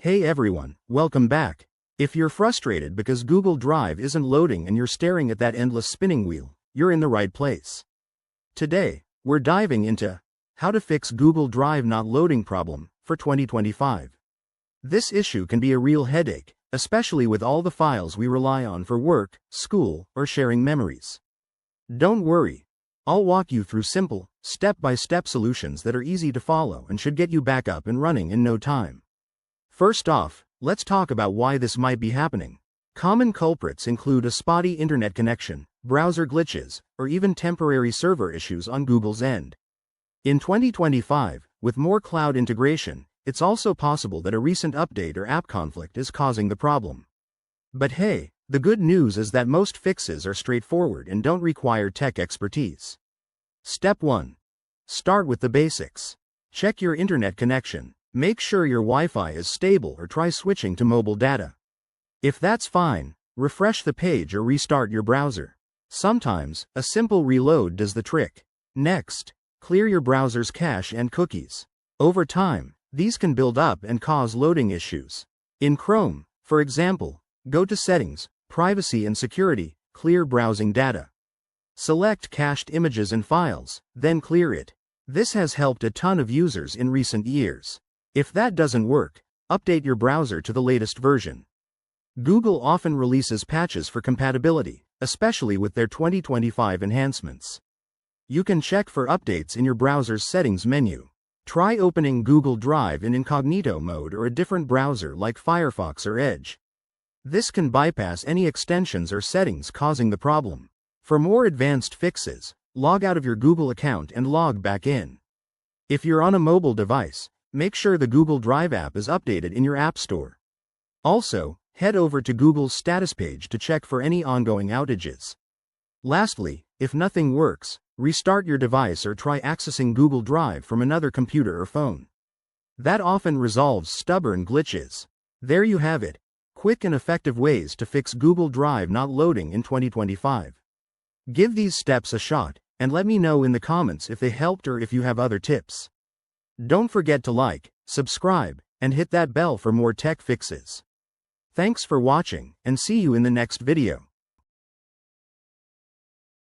Hey everyone, welcome back. If you're frustrated because Google Drive isn't loading and you're staring at that endless spinning wheel, you're in the right place. Today, we're diving into how to fix Google Drive not loading problem for 2025. This issue can be a real headache, especially with all the files we rely on for work, school, or sharing memories. Don't worry. I'll walk you through simple, step-by-step solutions that are easy to follow and should get you back up and running in no time. First off, let's talk about why this might be happening. Common culprits include a spotty internet connection, browser glitches, or even temporary server issues on Google's end. In 2025, with more cloud integration, it's also possible that a recent update or app conflict is causing the problem. But hey, the good news is that most fixes are straightforward and don't require tech expertise. Step 1. Start with the basics. Check your internet connection. Make sure your Wi-Fi is stable or try switching to mobile data. If that's fine, refresh the page or restart your browser. Sometimes, a simple reload does the trick. Next, clear your browser's cache and cookies. Over time, these can build up and cause loading issues. In Chrome, for example, go to Settings, Privacy and Security, clear browsing data. Select cached images and files, then clear it. This has helped a ton of users in recent years. If that doesn't work, update your browser to the latest version. Google often releases patches for compatibility, especially with their 2025 enhancements. You can check for updates in your browser's settings menu. Try opening Google Drive in incognito mode or a different browser like Firefox or Edge. This can bypass any extensions or settings causing the problem. For more advanced fixes, log out of your Google account and log back in. If you're on a mobile device, make sure the Google Drive app is updated in your App Store. Also, head over to Google's status page to check for any ongoing outages. Lastly, if nothing works, restart your device or try accessing Google Drive from another computer or phone. That often resolves stubborn glitches. There you have it. Quick and effective ways to fix Google Drive not loading in 2025. Give these steps a shot, and let me know in the comments if they helped or if you have other tips. Don't forget to like, subscribe, and hit that bell for more tech fixes. Thanks for watching, and see you in the next video.